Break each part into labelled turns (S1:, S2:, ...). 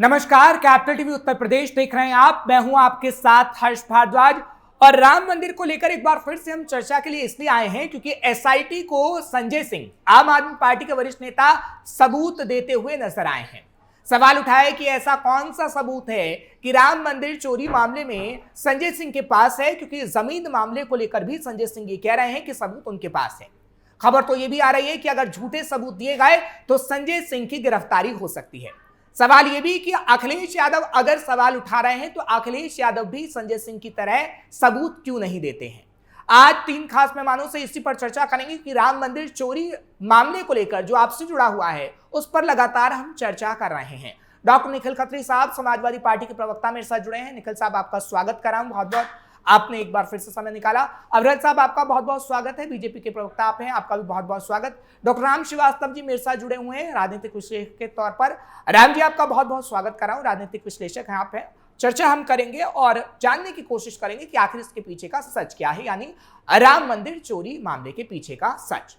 S1: नमस्कार, capital TV Uttar Pradesh देख रहे हैं आप। मैं हूं आपके साथ हर्ष भारद्वाज। और राम मंदिर को लेकर एक बार फिर से हम चर्चा के लिए इसलिए आए हैं क्योंकि एसआईटी को संजय सिंह, आम आदमी पार्टी के वरिष्ठ नेता, सबूत देते हुए नजर आए हैं। सवाल उठाया कि ऐसा कौन सा सबूत है कि राम मंदिर चोरी मामले में संजय सिंह के पास है, क्योंकि जमीन मामले को लेकर भी संजय सिंह ये कह रहे हैं कि सबूत उनके पास है। खबर तो यह भी आ रही है कि अगर झूठे सबूत दिए गए तो संजय सिंह की गिरफ्तारी हो सकती है। सवाल यह भी कि अखिलेश यादव अगर सवाल उठा रहे हैं तो अखिलेश यादव भी संजय सिंह की तरह सबूत क्यों नहीं देते हैं। आज तीन खास मेहमानों से इसी पर चर्चा करेंगे कि राम मंदिर चोरी मामले को लेकर जो आपसे जुड़ा हुआ है उस पर लगातार हम चर्चा कर रहे हैं। डॉक्टर निखिल खत्री साहब, समाजवादी पार्टी के प्रवक्ता, मेरे साथ जुड़े हैं। निखिल साहब, आपका स्वागत कर रहा हूं। बहुत बहुत आपने एक बार फिर से समय निकाला। अवरत साहब, आपका बहुत बहुत स्वागत है। बीजेपी के प्रवक्ता आप हैं, आपका भी बहुत बहुत स्वागत। डॉक्टर राम श्रीवास्तव जी मेरे साथ जुड़े हुए हैं राजनीतिक विश्लेषक के तौर पर। राम जी, आपका बहुत बहुत स्वागत कर रहा हूं। राजनीतिक विश्लेषक हैं आप हैं। चर्चा हम करेंगे और जानने की कोशिश करेंगे कि आखिर इसके पीछे का सच क्या है, यानी राम मंदिर चोरी मामले के पीछे का सच।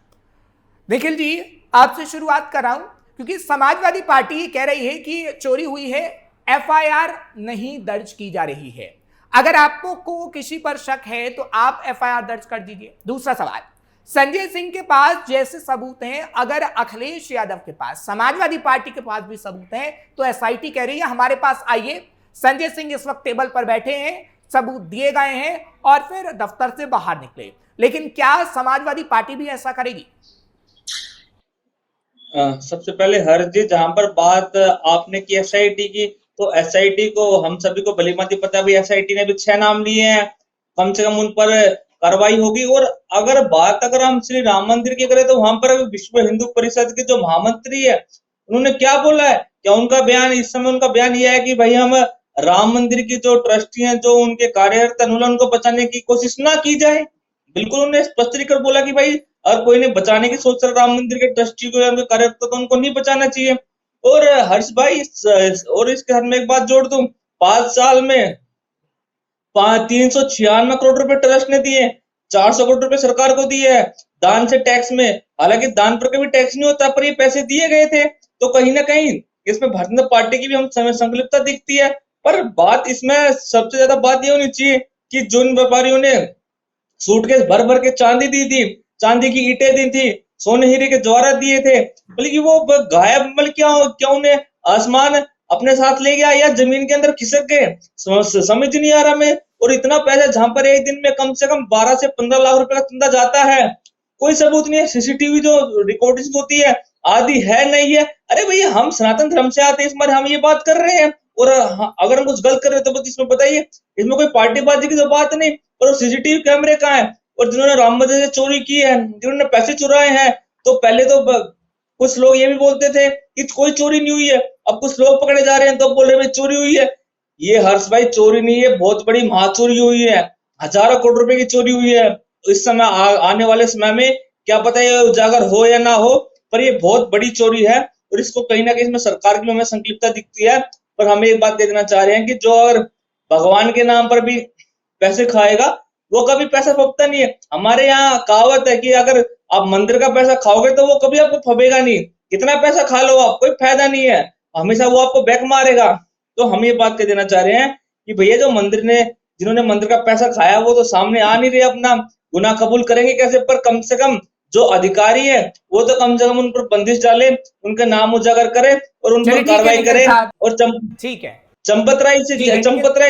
S1: निखिल जी, आपसे शुरुआत कर रहा हूं क्योंकि समाजवादी पार्टी कह रही है कि चोरी हुई है, एफआईआर नहीं दर्ज की जा रही है। अगर आपको किसी पर शक है तो आप एफआईआर दर्ज कर दीजिए। दूसरा सवाल, संजय सिंह के पास जैसे सबूत हैं, अगर अखिलेश यादव के पास, समाजवादी पार्टी के पास भी सबूत हैं, तो एसआईटी कह रही है हमारे पास आइए। संजय सिंह इस वक्त टेबल पर बैठे हैं, सबूत दिए गए हैं और फिर दफ्तर से बाहर निकले। लेकिन क्या समाजवादी पार्टी भी ऐसा करेगी?
S2: सबसे पहले हरजी, जहां पर बात आपने की एसआईटी की, तो एसआईटी को हम सभी को भलीभांति पता है भाई, एसआईटी ने भी 6 नाम लिए हैं, कम से कम उन पर कार्रवाई होगी। और अगर हम श्री राम मंदिर की करें तो वहां पर विश्व हिंदू परिषद के जो महामंत्री है, उन्होंने क्या बोला है? क्या उनका बयान इस समय उनका बयान यह है कि भाई हम राम मंदिर की जो ट्रस्टी हैं, जो उनके कार्यकर्ता, उनको बचाने की कोशिश ना की जाए। बिल्कुल उन्होंने स्पष्टीकरण बोला कि भाई अगर कोई ने बचाने की सोच रहा राम मंदिर के ट्रस्टी को या उनके कार्यकर्ता, तो उनको नहीं बचाना चाहिए। और हर्ष भाई, और इसके साथ में एक बात जोड़ दूं, 5 साल में 396 करोड़ रुपए ट्रस्ट ने दिए, 400 करोड़ रुपए सरकार को दिए है दान से, टैक्स में। हालांकि दान पर कभी टैक्स नहीं होता, पर ये पैसे दिए गए थे। तो कहीं ना कहीं इसमें भारतीय जनता पार्टी की भी हम संलिप्तता दिखती है। पर बात इसमें सबसे ज्यादा बात ये होनी चाहिए कि जिन व्यापारियों ने सूटकेस भर भर के चांदी दी थी, चांदी की ईंटें दी थी, सोने हीरे के जवाहरात दिए थे, बल्कि वो गायब, मतलब क्या उन्हें आसमान अपने साथ ले गया या जमीन के अंदर खिसक गए, समझ नहीं आ रहा मैं। और इतना पैसा, जहां पर एक दिन में कम से कम 12 से 15 लाख रुपए का चंदा जाता है, कोई सबूत नहीं है। सीसीटीवी जो रिकॉर्डिंग होती है आदि है नहीं है। अरे भैया, हम सनातन धर्म से आते हैं, इस बार हम ये बात कर रहे हैं। और अगर हम कुछ गलत कर रहे हैं तो इसमें बताइए, इसमें कोई पार्टीबाजी की तो बात नहीं। और सीसीटीवी कैमरे कहाँ है? और जिन्होंने राम मंदिर से चोरी की है, जिन्होंने पैसे चुराए हैं, तो पहले तो कुछ लोग ये भी बोलते थे कि कोई चोरी नहीं हुई है, अब कुछ लोग पकड़े जा रहे हैं तो बोल रहे हैं चोरी हुई है। ये हर्ष भाई, चोरी नहीं है, बहुत बड़ी महाचोरी हुई है, हजारों करोड़ रुपए की चोरी हुई है। इस समय आने वाले समय में क्या पता ये उजागर हो या ना हो, पर ये बहुत बड़ी चोरी है। और इसको कहीं ना कहीं इसमें सरकार की हमें संलिप्तता दिखती है। पर हम एक बात देखना चाह रहे हैं कि जो अगर भगवान के नाम पर भी पैसे खाएगा, वो कभी पैसा फबता नहीं है। हमारे यहाँ कहावत है कि अगर आप मंदिर का पैसा खाओगे तो वो कभी आपको फबेगा नहीं। कितना पैसा खा लो आप, कोई फायदा नहीं है, हमेशा वो आपको बैक मारेगा। तो हम ये बात कह देना चाह रहे हैं कि भैया, जो जिन्होंने मंदिर का पैसा खाया, वो तो सामने आ नहीं रहे, अपना गुनाह कबूल करेंगे कैसे? पर कम से कम जो अधिकारी है वो तो कम से कम उन पर बंदिश डाले, उनका नाम उजागर करे और उन पर कार्रवाई करे। और
S1: ठीक है,
S2: चंपत राय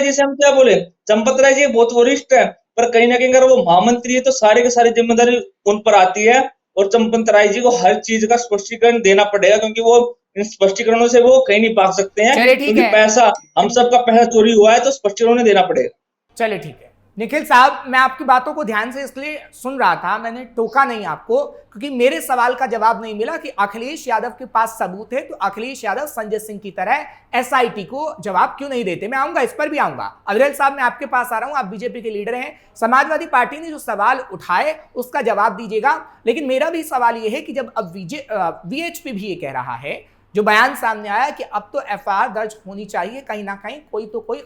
S2: जिसे हम क्या बोले, चंपत राय जी बहुत वरिष्ठ है, पर कहीं ना कहीं अगर वो महामंत्री है तो सारे के सारी जिम्मेदारी उन पर आती है। और चंपत राय जी को हर चीज का स्पष्टीकरण देना पड़ेगा, क्योंकि वो इन स्पष्टीकरणों से वो कहीं नहीं भाग सकते हैं, क्योंकि पैसा, हम सबका पैसा चोरी हुआ है तो स्पष्टीकरण उन्हें देना पड़ेगा।
S1: चलिए ठीक है। निखिल साहब, मैं आपकी बातों को ध्यान से इसलिए सुन रहा था, मैंने टोका नहीं आपको, क्योंकि मेरे सवाल का जवाब नहीं मिला कि अखिलेश यादव के पास सबूत है तो अखिलेश यादव संजय सिंह की तरह एसआईटी को जवाब क्यों नहीं देते। मैं आऊंगा, इस पर भी आऊंगा। अविरल साहब, मैं आपके पास आ रहा हूं, आप बीजेपी के लीडर हैं, समाजवादी पार्टी ने जो सवाल उठाए उसका जवाब दीजिएगा। लेकिन मेरा भी सवाल यह है कि जब अब वीएचपी भी ये कह रहा है, जो बयान सामने आया कि अब तो एफआईआर दर्ज होनी चाहिए, कहीं ना कहीं कोई तो कोई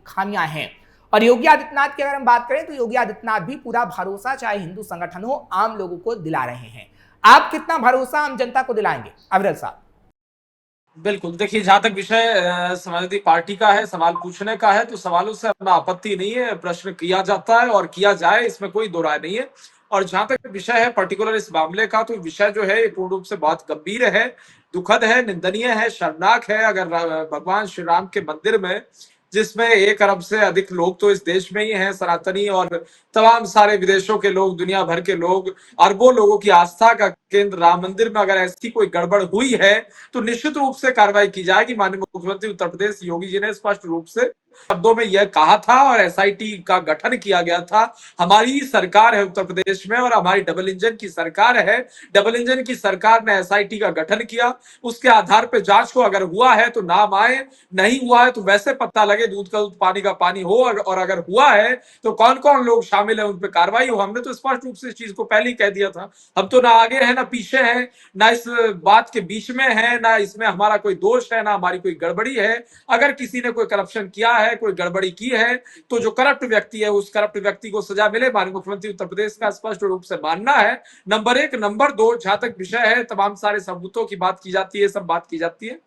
S1: खामियां हैं। और योगी आदित्यनाथ की अगर हम बात करें तो योगी आदित्यनाथ भी पूरा भरोसा, चाहे हिंदू संगठन हो, आम लोगों को दिला रहे हैं। आप कितना भरोसा आम जनता को दिलाएंगे, अविरल साहब?
S3: बिल्कुल, देखिए जहाँ तक विषय समाजवादी पार्टी का है, सवाल पूछने का है, तो सवालों से अपना आपत्ति नहीं है, प्रश्न किया जाता है और किया जाए, इसमें कोई दो राय नहीं है। और जहाँ तक विषय है पर्टिकुलर इस मामले का, तो विषय जो है ये पूर्ण रूप से बहुत गंभीर है, दुखद है, निंदनीय है, शर्मनाक है। अगर भगवान श्री राम के मंदिर में, जिसमें 1 अरब से अधिक लोग तो इस देश में ही हैं, सनातनी और तमाम सारे विदेशों के लोग, दुनिया भर के लोग, अरबों लोगों की आस्था का केंद्र राम मंदिर में अगर ऐसी कोई गड़बड़ हुई है, तो निश्चित रूप से कार्रवाई की जाएगी। माननीय मुख्यमंत्री उत्तर प्रदेश योगी जी ने स्पष्ट रूप से शब्दों में यह कहा था और एसआईटी का गठन किया गया था। हमारी सरकार है उत्तर प्रदेश में और हमारी डबल इंजन की सरकार है। डबल इंजन की सरकार ने एसआईटी का गठन किया, उसके आधार पर जांच को अगर हुआ है तो नाम आए, नहीं हुआ है तो वैसे पता लगे, दूध का दूध पानी का पानी हो, और अगर हुआ है तो कौन कौन लोग शामिल है उन पर कार्रवाई हो। हमने तो स्पष्ट रूप से इस चीज को पहले ही कह दिया था। हम तो ना आगे है ना पीछे है, ना इस बात के बीच में है, ना इसमें हमारा कोई दोष है, ना हमारी कोई गड़बड़ी है। अगर किसी ने कोई करप्शन किया है, कोई गड़बड़ी की है, तो जो करप्ट व्यक्ति है उस करप्ट व्यक्ति को सजा मिले। माननीय मुख्यमंत्री उत्तर प्रदेश का स्पष्ट रूप से मानना है। नंबर 1। नंबर 2, जहां तक विषय है, तमाम सारे सबूतों की बात की जाती है, सब बात की जाती है,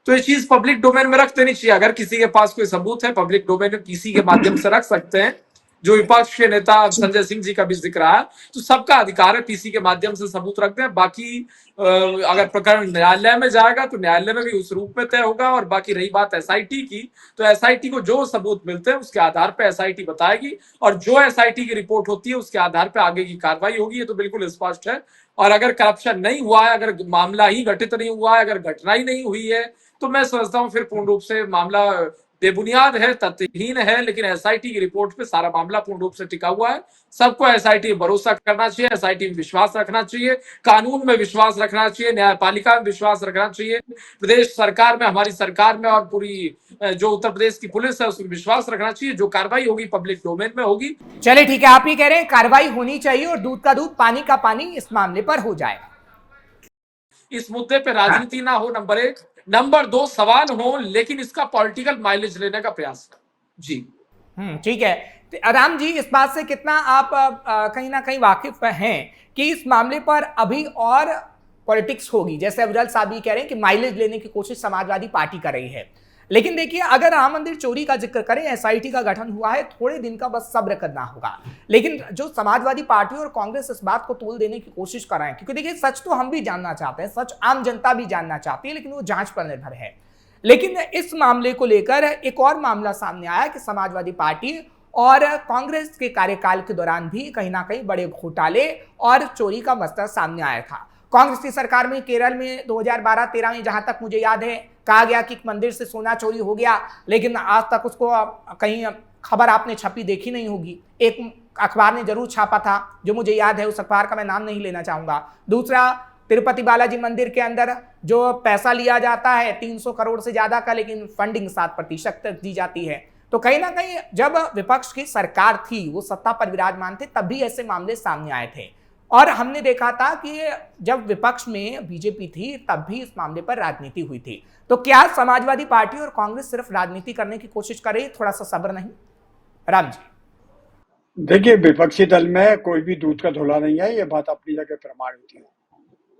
S3: तो ये चीज पब्लिक डोमेन में रख देनी चाहिए। अगर किसी के पास कोई सबूत है, पब्लिक डोमेन में किसी के माध्यम से रख सकते हैं। जो विपक्ष के नेता संजय सिंह जी का भी जिक्र आया, तो सबका अधिकार है पीसी के माध्यम से सबूत रख दें। बाकी अगर प्रकरण न्यायालय में जाएगा तो न्यायालय में भी उस रूप में तय होगा। और बाकी रही बात एसआईटी की, तो एसआईटी को जो सबूत मिलते हैं उसके आधार पर एसआईटी बताएगी, और जो एसआईटी की रिपोर्ट होती है उसके आधार पर आगे की कार्रवाई होगी। ये तो बिल्कुल स्पष्ट है। और अगर करप्शन नहीं हुआ है, अगर मामला ही घटित नहीं हुआ है, अगर घटना ही नहीं हुई है, तो मैं समझता हूं फिर पूर्ण रूप से मामला बेबुनियाद है, तथ्यहीन है। लेकिन एसआईटी की रिपोर्ट पे सारा मामला पूर्ण रूप से टिका हुआ है। सबको एसआईटी में भरोसा करना चाहिए, एसआईटी में विश्वास रखना चाहिए, कानून में विश्वास रखना चाहिए, न्यायपालिका में विश्वास रखना चाहिए, प्रदेश सरकार में, हमारी सरकार में, और पूरी जो उत्तर प्रदेश की पुलिस है उसमें विश्वास रखना चाहिए। जो कार्रवाई होगी पब्लिक डोमेन में होगी।
S1: चलिए ठीक है, आप ही कह रहे हैं कार्रवाई होनी चाहिए और दूध का दूध पानी का पानी इस मामले पर हो जाएगा।
S3: इस मुद्दे पे राजनीति ना हो, नंबर 1। नंबर 2, सवाल हो लेकिन इसका पॉलिटिकल माइलेज लेने का प्रयास करें। जी
S1: ठीक है। तो राम जी, इस बात से कितना आप कहीं ना कहीं वाकिफ हैं कि इस मामले पर अभी और पॉलिटिक्स होगी? जैसे अविरल साहब भी कह रहे हैं कि माइलेज लेने की कोशिश समाजवादी पार्टी कर रही है, लेकिन देखिए अगर राम मंदिर चोरी का जिक्र करें, एसआईटी का गठन हुआ है, थोड़े दिन का बस सब्र करना होगा। लेकिन जो समाजवादी पार्टी और कांग्रेस इस बात को तोल देने की कोशिश कर रहे हैं, क्योंकि देखिए सच तो हम भी जानना चाहते हैं, सच आम जनता भी जानना चाहती है, लेकिन वो जांच पर निर्भर है। लेकिन इस मामले को लेकर एक और मामला सामने आया कि समाजवादी पार्टी और कांग्रेस के कार्यकाल के दौरान भी कहीं ना कहीं बड़े घोटाले और चोरी का मसला सामने आया था। कांग्रेस की सरकार में केरल में 2012-13 में जहां तक मुझे याद है कहा गया कि मंदिर से सोना चोरी हो गया, लेकिन आज तक उसको कहीं खबर आपने छपी देखी नहीं होगी। एक अखबार ने जरूर छापा था, जो मुझे याद है, उस अखबार का मैं नाम नहीं लेना चाहूंगा। दूसरा, तिरुपति बालाजी मंदिर के अंदर जो पैसा लिया जाता है 300 करोड़ से ज्यादा का, लेकिन फंडिंग 7% तक दी जाती है। तो कहीं ना कहीं जब विपक्ष की सरकार थी, वो सत्ता पर विराजमान थे, तब भी ऐसे मामले सामने आए थे। और हमने देखा था कि जब विपक्ष में बीजेपी थी तब भी इस मामले पर राजनीति हुई थी। तो क्या समाजवादी पार्टी और कांग्रेस सिर्फ राजनीति करने की कोशिश कर रही है? थोड़ा सा सब्र नहीं? राम जी
S4: देखिए, विपक्षी दल में कोई भी दूध का धुला नहीं है, ये बात अपनी जगह प्रमाणित है।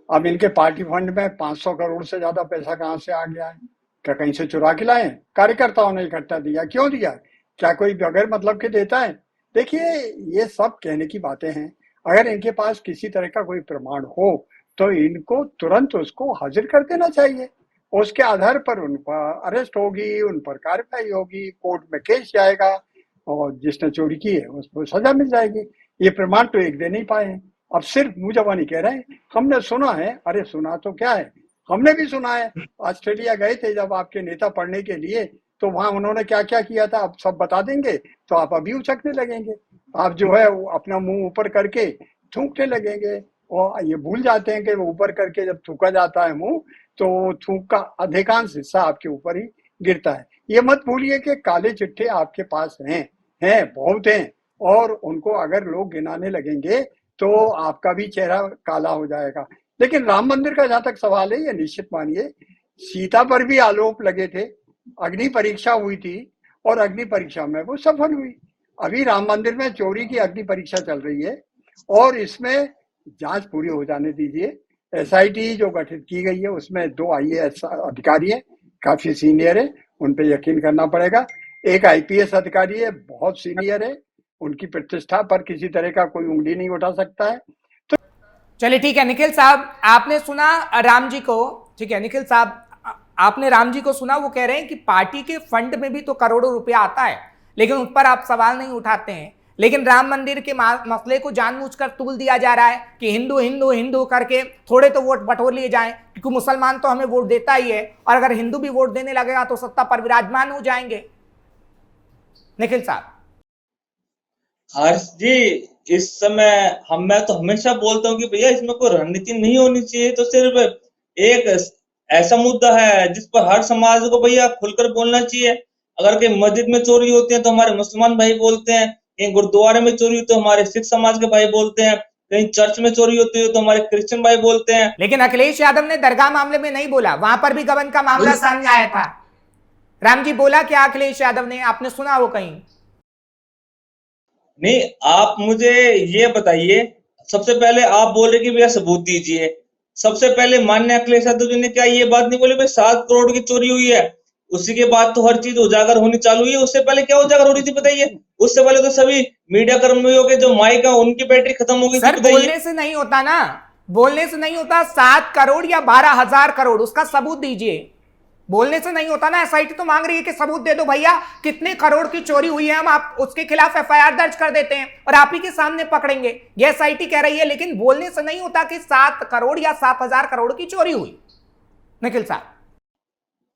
S4: अब इनके पार्टी फंड में 500 करोड़ से ज्यादा पैसा कहां से आ गया है? क्या कहीं से चुरा के लाए? कार्यकर्ताओं ने इकट्ठा दिया? क्यों दिया? क्या कोई बगैर मतलब के देता है? देखिए, ये सब कहने की बातें हैं। अगर इनके पास किसी तरह का कोई प्रमाण हो तो इनको तुरंत उसको हाजिर कर देना चाहिए। उसके आधार पर उन पर अरेस्ट होगी, उन पर कार्रवाई होगी, कोर्ट में केस जाएगा और जिसने चोरी की है उसको सजा मिल जाएगी। ये प्रमाण तो एक दे नहीं पाए हैं। अब सिर्फ मुंह जबानी कह रहे हैं, हमने सुना है। अरे सुना तो क्या है, हमने भी सुना है। ऑस्ट्रेलिया गए थे जब आपके नेता पढ़ने के लिए, तो वहां उन्होंने क्या क्या किया था आप सब बता देंगे तो आप अभी उछकने लगेंगे। आप जो है वो अपना मुंह ऊपर करके थूकने लगेंगे, और ये भूल जाते हैं कि वो ऊपर करके जब थूका जाता है मुंह, तो थूक का अधिकांश हिस्सा आपके ऊपर ही गिरता है। ये मत भूलिए कि काले चिट्ठे आपके पास हैं बहुत हैं, और उनको अगर लोग गिनाने लगेंगे तो आपका भी चेहरा काला हो जाएगा। लेकिन राम मंदिर का जहां तक सवाल है, ये निश्चित मानिए सीता पर भी आरोप लगे थे, अग्नि परीक्षा हुई थी और अग्नि परीक्षा में वो सफल हुई। अभी राम मंदिर में चोरी की अग्नि परीक्षा चल रही है और इसमें जांच पूरी हो जाने दीजिए। एसआईटी जो गठित की गई है उसमें 2 आईएएस अधिकारी हैं, काफी सीनियर है, उन पे यकीन करना पड़ेगा। एक आईपीएस अधिकारी है, बहुत सीनियर है, उनकी प्रतिष्ठा पर किसी तरह का कोई उंगली नहीं उठा सकता है।
S1: चलिए ठीक है निखिल साहब, आपने सुना राम जी को, ठीक है निखिल साहब, आपने राम जी को सुना, वो कह रहे हैं कि पार्टी के फंड में भी तो करोड़ों रुपया आता है, लेकिन उस पर आप सवाल नहीं उठाते हैं। लेकिन राम मंदिर के मसले को जानबूझकर तूल दिया जा रहा है कि हिंदू हिंदू हिंदू करके थोड़े तो वोट बटोर लिए जाएं, क्योंकि मुसलमान तो हमें वोट देता ही है, और अगर हिंदू भी वोट देने लगेगा तो सत्ता पर विराजमान हो जाएंगे। निखिल साहब।
S2: हर्ष जी, इस समय मैं तो हमेशा बोलता हूँ कि भैया इसमें कोई रणनीति नहीं होनी चाहिए, तो सिर्फ एक ऐसा मुद्दा है जिस पर हर समाज को भैया खुलकर बोलना चाहिए। अगर कहीं मस्जिद में चोरी होती है तो हमारे मुसलमान भाई बोलते हैं, कहीं गुरुद्वारे में चोरी होती है तो हमारे सिख समाज के भाई बोलते हैं, कहीं चर्च में चोरी होती है तो हमारे क्रिश्चियन भाई बोलते हैं।
S1: लेकिन अखिलेश यादव ने दरगाह मामले में नहीं बोला, वहां पर भी गबन का मामला सामने आया था। राम जी बोला क्या अखिलेश यादव ने, आपने सुना वो कहीं?
S2: नहीं, आप मुझे ये बताइए, सबसे पहले आप बोल रहे कि भैया सबूत दीजिए। सबसे पहले माननीय अखिलेश यादव जी ने क्या ये बात नहीं बोली भाई 7 करोड़ की चोरी हुई है? उसी के बाद तो हर चीज उजागर होनी चालू हुई है। उससे पहले क्या उजागर हो रही थी बताइए? उससे पहले तो सभी मीडिया कर्मियों के जो माइक है उनकी बैटरी खत्म हो गई थी।
S1: सर बोलने से नहीं होता ना, बोलने से नहीं होता। 7 करोड़ या 12,000 करोड़, उसका सबूत दीजिए। बोलने से नहीं होता ना। एसआईटी तो मांग रही है कि सबूत दे दो भैया, कितने करोड़ की चोरी हुई है, हम आप उसके खिलाफ एफआईआर दर्ज कर देते हैं और आप ही के सामने पकड़ेंगे, ये एसआईटी कह रही है। लेकिन बोलने से नहीं होता कि 7 करोड़ या 7,000 करोड़ की चोरी हुई। निखिल साहब।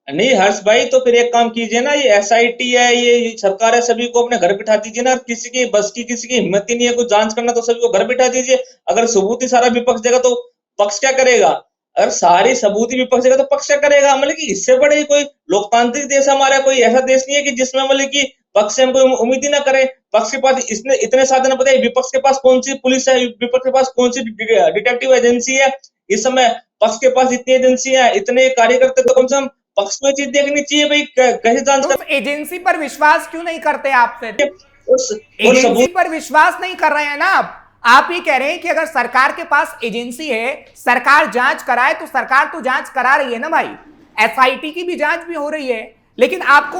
S2: नहीं हर्ष भाई, तो फिर एक काम कीजिए ना, ये एसआईटी है, ये सरकार है, सभी को अपने घर बिठा दीजिए ना। किसी की बस की, किसी की हिम्मत ही नहीं है कुछ जांच करना, तो सभी को घर बिठा दीजिए। अगर सबूत ही सारा विपक्ष देगा तो पक्ष क्या करेगा? अगर सारी सबूत ही विपक्ष देगा तो पक्ष क्या करेगा? मतलब कि इससे बड़े कोई लोकतांत्रिक देश हमारा कोई ऐसा देश नहीं है कि जिसमें मतलब कि पक्ष से हम कोई उम्मीद ही ना करे। पक्ष के पास इसने इतने साधन बताए, विपक्ष के पास कौन सी पुलिस है, विपक्ष के पास कौन सी डिटेक्टिव एजेंसी है? इस समय पक्ष के पास इतनी एजेंसी है, इतने कार्यकर्ता, तो कम से कम पक्ष को चीज देखनी चाहिए भाई, कैसे जांच
S1: तो एजेंसी पर विश्वास क्यों नहीं करते आप? फिर
S2: और
S1: एजेंसी पर विश्वास नहीं कर रहे हैं ना आप ही कह रहे हैं कि अगर सरकार के पास एजेंसी है, सरकार जांच कराए, तो सरकार तो जांच करा रही है ना भाई। एसआईटी की भी जांच भी हो रही है, लेकिन आपको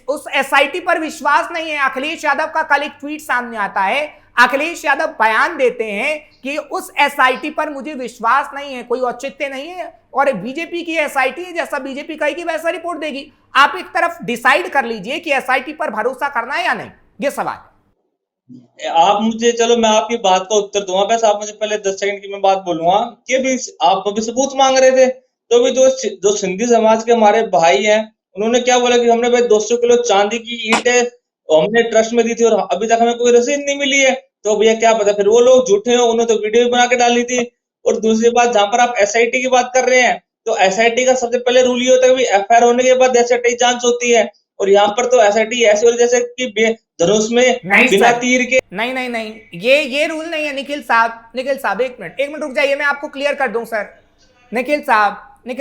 S1: उस एसआईटी पर विश्वास नहीं है। अखिलेश यादव का कल एक ट्वीट सामने आता है, अखिलेश यादव बयान देते हैं कि उस एसआईटी पर मुझे विश्वास नहीं है, कोई औचित्य नहीं है, और बीजेपी की एसआईटी है, जैसा बीजेपी कहेगी वैसा रिपोर्ट देगी। आप एक तरफ डिसाइड कर लीजिए कि एसआईटी पर भरोसा करना है या नहीं, ये सवाल।
S2: आप मुझे, चलो मैं आपकी बात का उत्तर दूंगा, बस आप मुझे पहले 10 सेकंड की मैं बात बोलूंगा कि भी आप अभी सबूत मांग रहे थे, तो भी जो सिंधी समाज के हमारे भाई हैं, उन्होंने क्या बोला कि हमने भाई 200 किलो चांदी की ईंटें हमने ट्रस्ट में दी थी और अभी तक हमें कोई रसीद नहीं मिली है। तो भैया क्या पता फिर वो लोग झूठे हो, उन्होंने तो वीडियो भी बना के डाली थी। और दूसरी बात, जहां पर आप एसआईटी की बात कर रहे हैं, तो एसआईटी का सबसे पहले रूल ये होता है कि एफआईआर होने के बाद एसआईटी जांच होती है, और यहाँ पर तो एसआईटी ऐसे हो जैसे कि धनुष में बिना तीर के।
S1: नहीं नहीं नहीं, ये रूल नहीं है निखिल साहब। निखिल साहब एक मिनट रुक जाइए, मैं आपको क्लियर कर दूं सर। निखिल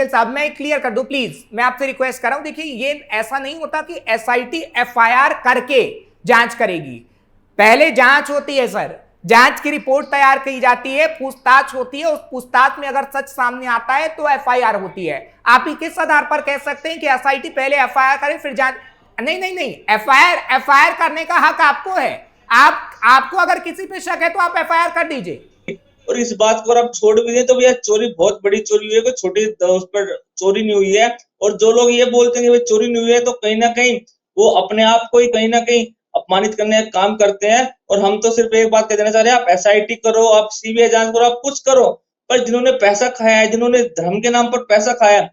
S1: साहब मैं क्लियर कर दूं प्लीज, मैं आपसे रिक्वेस्ट कर रहा हूं। देखिए ये ऐसा नहीं होता कि एसआईटी एफआईआर करके जांच करेगी, पहले जांच होती है सर, जांच की रिपोर्ट तैयार की जाती है, पूछताछ होती है, उस पूछताछ में अगर सच सामने आता है तो एफआईआर होती है। आप ही किस आधार पर कह सकते हैं कि एसआईटी पहले एफआईआर करे फिर जांच? नहीं, एफआईआर करने का हक आपको है। आपको अगर किसी पे शक है तो आप एफआईआर कर दीजिए।
S2: और इस बात को आप छोड़ भी दें तो भैया चोरी बहुत बड़ी चोरी हुई है, कोई छोटी उस पर चोरी नहीं हुई है। और जो लोग ये बोलते हैं कि भाई चोरी नहीं हुई है, तो कहीं ना कहीं वो अपने आप को ही कहीं ना कहीं अपमानित करने का काम करते हैं। और हम तो सिर्फ एक बात कह देना चाह रहे हैं, आप एसआईटी करो, आप सीबीआई जांच करो, आप कुछ करो, पर जिन्होंने पैसा खाया है, जिन्होंने धर्म के नाम पर पैसा खाया,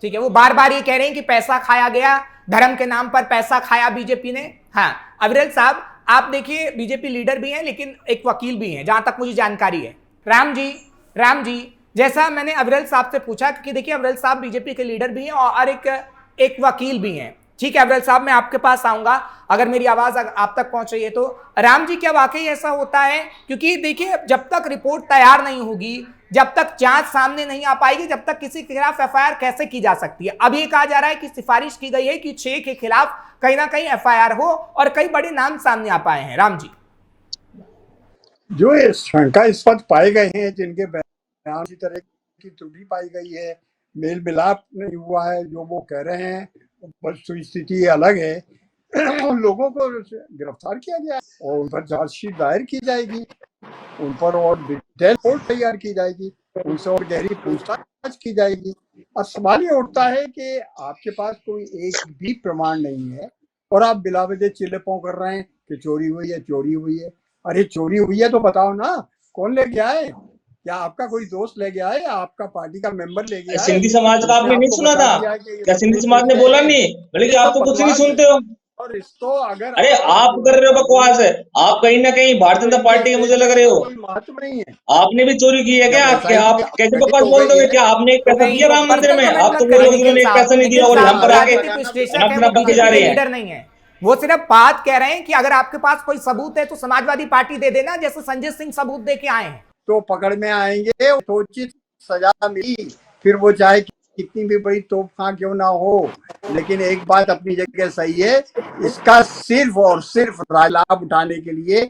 S1: ठीक है, वो बार बार ये कह रहे हैं कि पैसा खाया गया, धर्म के नाम पर पैसा खाया बीजेपी ने। हाँ अविरल साहब, आप देखिए बीजेपी लीडर भी हैं लेकिन एक वकील भी हैं, जहां तक मुझे जानकारी है। राम जी जैसा मैंने अविरल साहब से पूछा, क्योंकि देखिए अविरल साहब बीजेपी के लीडर भी हैं और एक वकील भी हैं। ठीक है अविरल साहब, मैं आपके पास आऊंगा अगर मेरी आवाज आप तक पहुंच रही है तो। राम जी, क्या वाकई ऐसा होता है? क्योंकि देखिए जब तक रिपोर्ट तैयार नहीं होगी, जब तक जांच सामने नहीं आ पाएगी, जब तक किसी के खिलाफ एफआईआर कैसे की जा सकती है? अब ये कहा जा रहा है कि सिफारिश की गई है कि 6 के खिलाफ कहीं ना कहीं एफआईआर हो और कई बड़े नाम सामने आ पाए हैं। राम जी,
S4: जो शंकास्पद पाए गए हैं, जिनके बयान इसी तरह की त्रुटि पाई गई है, मेल मिलाप नहीं हुआ है, जो वो कह रहे हैं वस्तुस्थिति अलग है। उन लोगों को गिरफ्तार किया गया और उन पर चार्जशीट दायर की जाएगी, उन पर और डिटेल रिपोर्ट तैयार की जाएगी, उनसे और गहरी पूछताछ की जाएगी। अब सवाल ये उठता है कि आपके पास कोई एक भी प्रमाण नहीं है और आप बिला वजह चिल्लपों कर रहे हैं कि चोरी हुई है, चोरी हुई है। अरे चोरी हुई है तो बताओ ना, कौन ले गया है? क्या आपका कोई दोस्त ले गया है या आपका पार्टी का मेंबर ले गया है?
S2: सिंधी समाज का आपने नहीं
S4: आपको
S2: सुना
S4: बता
S2: था?
S4: दिया कि
S2: क्या सिंधी समाज ने बोला नहीं? बल्कि आप तो कुछ नहीं सुनते हो।
S4: और इसको अगर
S2: अरे आप कर रहे हो बकवास है, आप कहीं ना कहीं भारतीय जनता पार्टी के मुझे लग रहे हो।
S4: कोई महत्व नहीं है।
S2: आपने भी चोरी की है क्या?
S4: जब
S2: क्या आप
S4: SIT
S2: कैसे
S4: गठित
S2: बकवास
S4: हो
S2: बोल
S4: गई
S2: दोगे?
S4: है,
S2: क्या आपने एक पैसा
S1: नहीं,
S2: दिया राम मंदिर में?
S1: पर्सनल
S2: आप तो
S1: कमेंट
S2: बोल
S1: मत
S2: रहे हो
S1: करें,
S2: जिन्होंने एक
S1: निखिल
S2: पैसा नहीं दिया
S1: साहब।
S2: और
S1: निखिल
S2: यहाँ पर
S1: साहब
S2: आके
S1: राजनीतिक विश्लेषक
S2: अपना
S1: हैं,
S2: अपना
S1: वो
S2: पंखे जा
S1: बीजेपी
S2: रहे
S1: के
S2: हैं।
S1: लीडर नहीं है। वो सिर्फ बात कह रहे हैं कि अगर आपके पास कोई सबूत है तो समाजवादी पार्टी दे देना, जैसे संजय सिंह सबूत दे के आए हैं।
S4: तो पकड़ में आएंगे, तो उचित सजा मिली, फिर वो चाहे कितनी भी बड़ी तोहफा क्यों ना हो। लेकिन एक बात अपनी जगह सही है, इसका सिर्फ और सिर्फ लाभ उठाने के लिए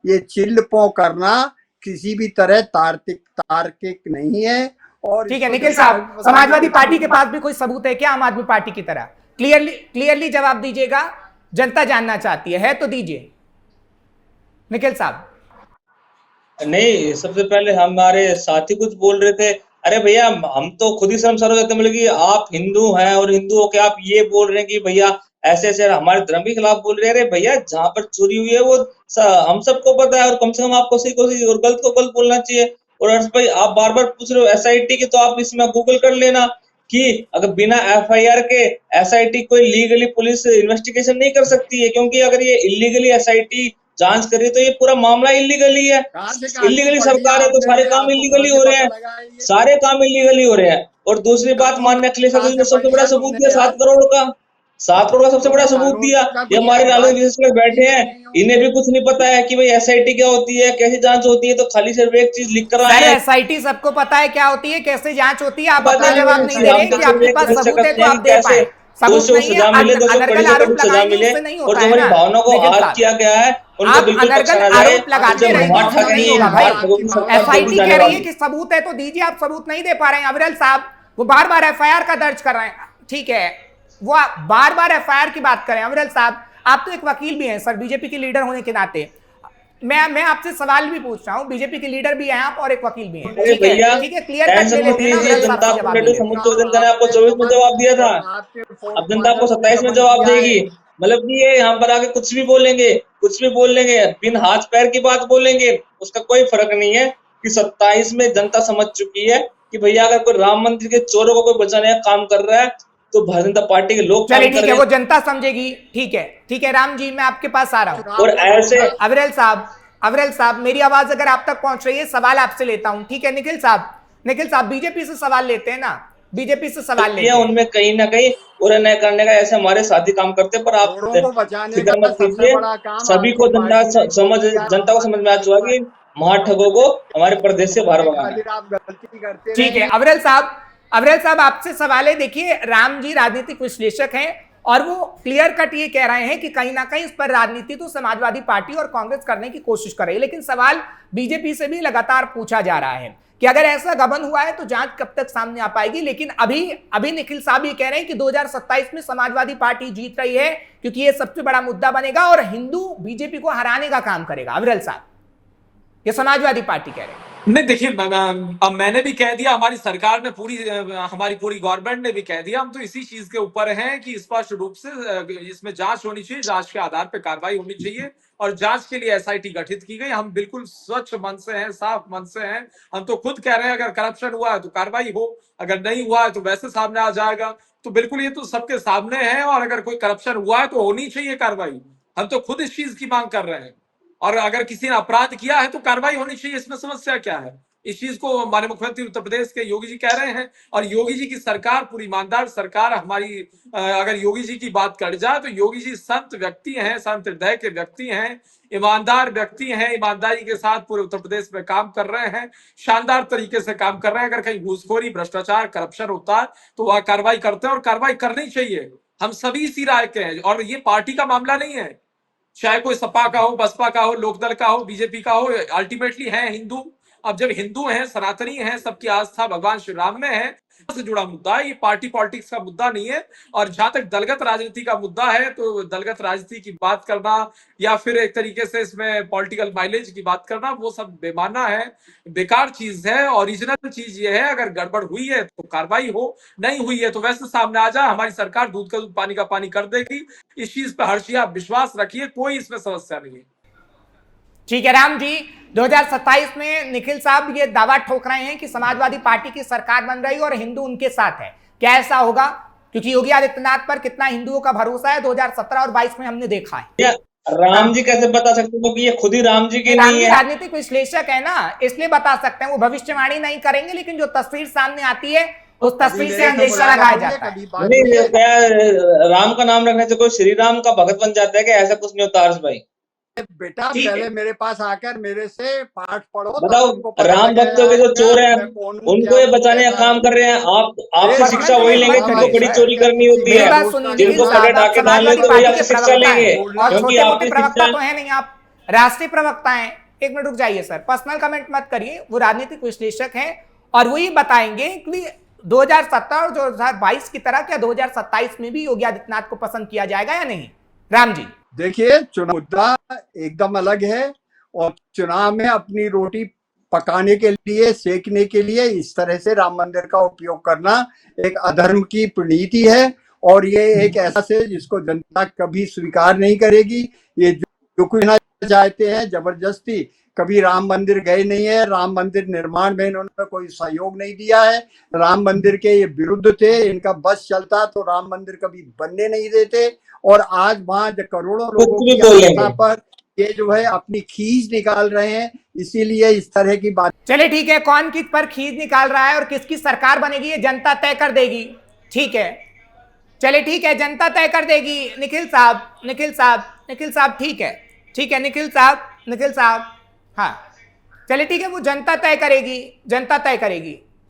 S4: ये चिल्लपों करना किसी भी तरह तार्किक नहीं है। और
S1: ठीक है निखिल साहब, समाजवादी पार्टी के पास भी कोई सबूत है क्या आम आदमी पार्टी की तरह? क्लियरली जवाब दीजिएगा, जनता जानना चाहती है तो दीजिए निखिल साहब।
S2: नहीं, सबसे पहले हमारे साथी कुछ बोल रहे थे, अरे भैया हम तो खुद ही शर्मसार हो जाते हैं, मतलब कि आप हिंदू हैं और हिंदू हो के आप ये बोल रहे हैं कि भैया ऐसे ऐसे हमारे धर्म के खिलाफ बोल रहे हैं। अरे भैया जहां पर चोरी हुई है वो हम सबको पता है, और कम से कम आपको सही को सही और गलत को गलत बोलना चाहिए। और हर्ष भाई आप बार बार पूछ रहे हो एसआईटी की, तो आप इसमें गूगल कर लेना कि अगर बिना एफआईआर के एसआईटी कोई लीगली पुलिस इन्वेस्टिगेशन नहीं कर सकती है, क्योंकि अगर ये इलीगली एसआईटी जांच कर रही है तो ये पूरा मामला इलीगली है। इलीगली सरकार है तो सारे काम इलीगली हो रहे हैं, सारे काम इलीगली हो रहे हैं। और दूसरी बात, माननीय अखिलेश यादव ने सबसे बड़ा सबूत दिया 7 करोड़ का, 7 करोड़ का सबसे बड़ा सबूत दिया। ये हमारे राजनीतिक विशेषज्ञ बैठे हैं, इन्हें भी कुछ नहीं पता है कि भाई एसआईटी क्या होती है, कैसी जांच होती है, तो खाली सिर्फ एक चीज लिख कर आए हैं।
S1: एसआईटी सबको पता है क्या होती है, कैसे जांच होती है, आप अपना जवाब नहीं दे रहे कि आपके पास सबूत है तो आप दे पाए। सबूत नहीं है, अनर्गल आरोप लगाएंगे उससे नहीं
S2: और
S1: होता
S2: जो
S1: है
S2: हमारी
S1: ना
S2: भावनाओं को
S1: निखिल
S2: आहत
S1: साहब।
S2: किया गया है उनको
S1: आप
S2: बिल्कुल
S1: अनर्गल
S2: बख्शा ना जाए।
S1: आरोप लगाते
S2: जब
S1: रहेंगे
S2: मुहां
S1: उससे नहीं
S2: ठगनी
S1: होगा भाई।
S2: ठगोगी सरकार
S1: एसआईटी
S2: देखी
S1: कह
S2: जाने
S1: रही है
S2: वाली।
S1: कि सबूत है तो दीजिए, आप सबूत नहीं दे पा रहे हैं। अविरल साहब वो बार बार एफआईआर का दर्ज कर रहे हैं, ठीक है, वो बार बार एफआईआर की बात करें। अविरल साहब आप तो एक वकील भी हैं सर, बीजेपी के लीडर होने के नाते मैं आपसे सवाल भी पूछ रहा हूं, बीजेपी के लीडर भी हैं आप और एक वकील भी हैं,
S2: अरे भैया
S1: ठीक है, क्लियर कट
S2: टेंशन
S1: ले
S2: मत
S1: लेते हैं ना।
S2: लीजिए,
S1: अविरल
S2: जनता
S1: साहब से
S2: आपको
S1: जवाब ले लेते हैं।
S2: समझ जनता ने आपको 24 में जवाब दिया था, अब जनता आपको 27 में जवाब देगी। मतलब कि ये यहाँ पर आके कुछ भी बोलेंगे, कुछ भी बोल लेंगे, बिन हाथ पैर की बात बोलेंगे, उसका कोई फर्क नहीं है कि 27 में जनता समझ चुकी है कि भैया अगर कोई राम मंदिर के चोरों को कोई बचाने का काम कर रहा है तो भारतीय जनता पार्टी के लोग
S1: चलिए
S2: काम
S1: ठीक
S2: कर
S1: है,
S2: रहे
S1: वो
S2: हैं।
S1: जनता समझेगी, ठीक है राम जी, मैं आपके पास आ रहा हूं।
S2: और ऐसे
S1: अविरल साहब मेरी आवाज अगर आप तक पहुंच रही है, सवाल आपसे लेता हूं, ठीक है निखिल साहब बीजेपी से सवाल लेते हैं ना, बीजेपी से सवाल लेते हैं।
S2: उनमें कहीं ना कहीं पूरा न करने का ऐसे हमारे साथी काम करते हैं, पर आप फिक्र मत कीजिए, सभी को जनता को समझ में आ चुका कि महाठगों को हमारे प्रदेश से बाहर भगाना।
S1: ठीक है अविरल साहब आपसे सवाल है। देखिए राम जी राजनीतिक विश्लेषक हैं और वो क्लियर कट ये कह रहे हैं कि कहीं ना कहीं इस पर राजनीति तो समाजवादी पार्टी और कांग्रेस करने की कोशिश कर रही है, लेकिन सवाल बीजेपी से भी लगातार पूछा जा रहा है कि अगर ऐसा गबन हुआ है तो जांच कब तक सामने आ पाएगी। लेकिन अभी निखिल साहब ये कह रहे हैं कि 2027 में समाजवादी पार्टी जीत रही है क्योंकि ये सबसे बड़ा मुद्दा बनेगा और हिंदू बीजेपी को हराने का काम करेगा। अविरल साहब ये समाजवादी पार्टी कह रहे हैं।
S3: नहीं देखिए, अब मैंने भी कह दिया, हमारी सरकार ने हमारी पूरी गवर्नमेंट ने भी कह दिया, हम तो इसी चीज के ऊपर हैं कि स्पष्ट रूप से इसमें जांच होनी चाहिए, जांच के आधार पर कार्रवाई होनी चाहिए और जांच के लिए एसआईटी गठित की गई। हम बिल्कुल स्वच्छ मन से हैं, साफ मन से हैं। हम तो खुद कह रहे हैं अगर करप्शन हुआ है तो कार्रवाई हो, अगर नहीं हुआ है तो वैसे सामने आ जाएगा। तो बिल्कुल ये तो सबके सामने है, और अगर कोई करप्शन हुआ है तो होनी चाहिए कार्रवाई। हम तो खुद इस चीज की मांग कर रहे हैं, और अगर किसी ने अपराध किया है तो कार्रवाई होनी चाहिए, इसमें समस्या क्या है? इस चीज को माननीय मुख्यमंत्री उत्तर प्रदेश के योगी जी कह रहे हैं, और योगी जी की सरकार पूरी ईमानदार सरकार हमारी। अगर योगी जी की बात कर जाए तो योगी जी संत व्यक्ति हैं, संत हृदय के व्यक्ति हैं, ईमानदार व्यक्ति हैं, ईमानदारी के साथ पूरे उत्तर प्रदेश में काम कर रहे हैं, शानदार तरीके से काम कर रहे हैं। अगर कहीं घूसखोरी, भ्रष्टाचार, करप्शन होता है तो वह कार्रवाई करते हैं, और कार्रवाई करनी चाहिए। हम सभी इसी राय के हैं, और ये पार्टी का मामला नहीं है, चाहे कोई सपा का हो, बसपा का हो, लोकदल का हो, बीजेपी का हो, अल्टीमेटली है हिंदू, अब जब हिंदू हैं, सनातनी हैं, सबकी आस्था भगवान श्री राम में है, से जुड़ा मुद्दा है, ये पार्टी पॉलिटिक्स का मुद्दा नहीं है। और जहां तक दलगत राजनीति का मुद्दा है, तो दलगत राजनीति की बात करना या फिर एक तरीके से इसमें पॉलिटिकल माइलेज की बात करना, वो सब बेमाना है, बेकार चीज है। ओरिजिनल चीज ये है, अगर गड़बड़ हुई है तो कार्रवाई हो, नहीं हुई है तो वैसे सामने आ जाए। हमारी सरकार दूध का दूध पानी का पानी कर देगी, इस चीज पे हर्षिया आप विश्वास रखिए, कोई इसमें समस्या नहीं है।
S1: ठीक है राम जी, 2027 में निखिल साहब ये दावा ठोक रहे हैं कि समाजवादी पार्टी की सरकार बन रही है और हिंदू उनके साथ है। क्या ऐसा होगा? क्योंकि योगी आदित्यनाथ पर कितना हिंदुओं का भरोसा है 2017 और 22 में हमने देखा है।
S2: राम जी कैसे बता सकते हो, क्योंकि ये खुद ही राम जी की नहीं है।
S1: राजनीतिक विश्लेषक है ना, इसलिए बता सकते हैं। वो भविष्यवाणी नहीं करेंगे, लेकिन जो तस्वीर सामने आती है उस तस्वीर से अंदेशा लगाया जाता है।
S2: नहीं, क्या राम का नाम रखने से कोई श्री राम का भगत बन जाता है? क्या ऐसा कुछ नहीं होता हर्ष भाई?
S4: बेटा पहले मेरे पास आकर मेरे से पाठ पढ़ो।
S2: बताओ, राम भक्तों के जो चोर हैं उनको ये बचाने का काम कर रहे हैं। आपसे शिक्षा वही लेंगे जिनको बड़ी चोरी करनी होती है, जिनको पकड़ ढाके डाल ले तो वही आपसे शिक्षा लेंगे, क्योंकि आपकी
S1: प्रवक्ता तो है नहीं, आप राष्ट्रीय प्रवक्ता हैं। एक मिनट रुक जाइए सर, पर्सनल कमेंट मत करिए। वो राजनीतिक विश्लेषक हैं और वो ये बताएंगे कि 2017 और 2022 की तरह क्या 2027 में भी योगी आदित्यनाथ को पसंद किया जाएगा या नहीं? राम जी
S4: देखिए, चुनाव मुद्दा एकदम अलग है और चुनाव में अपनी रोटी पकाने के लिए, सेकने के लिए इस तरह से राम मंदिर का उपयोग करना एक अधर्म की प्रनीति है और ये एक ऐसा से जिसको जनता कभी स्वीकार नहीं करेगी। ये जो कुछ ना चाहते हैं जबरदस्ती, कभी राम मंदिर गए नहीं है, राम मंदिर निर्माण में इन्होंने कोई सहयोग नहीं दिया है, राम मंदिर के ये विरुद्ध थे, इनका बस चलता तो राम मंदिर कभी बनने नहीं देते। और आज वहां करोड़ों लोगों की आस्था पर ये जो है अपनी खींच निकाल रहे हैं, इसीलिए इस तरह की बात।
S1: चलिए ठीक है, कौन किस पर खींच निकाल रहा है और किसकी सरकार बनेगी ये जनता तय कर देगी। ठीक है, चलिए ठीक है, जनता तय कर देगी। निखिल साहब ठीक है, निखिल साहब हाँ, चलिए ठीक है, वो जनता तय करेगी।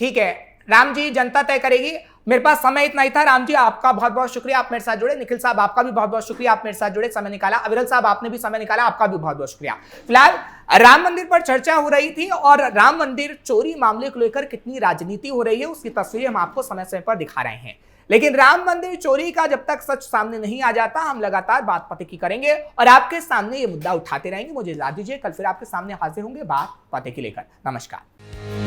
S1: ठीक है राम जी, जनता तय करेगी। मेरे पास समय इतना ही था। राम जी आपका बहुत बहुत शुक्रिया, आप मेरे साथ जुड़े। निखिल साहब आपका भी बहुत बहुत शुक्रिया, आप मेरे साथ जुड़े, समय निकाला। अविरल साहब आपने भी समय निकाला, आपका भी बहुत बहुत शुक्रिया। फिलहाल राम मंदिर पर चर्चा हो रही थी और राम मंदिर चोरी मामले को लेकर कितनी राजनीति हो रही है उसकी तस्वीरें हम आपको समय समय पर दिखा रहे हैं। लेकिन राम मंदिर चोरी का जब तक सच सामने नहीं आ जाता, हम लगातार बात पते की करेंगे और आपके सामने ये मुद्दा उठाते रहेंगे। मुझे इजाजत दीजिए, कल फिर आपके सामने हाजिर होंगे बात पते की लेकर। नमस्कार।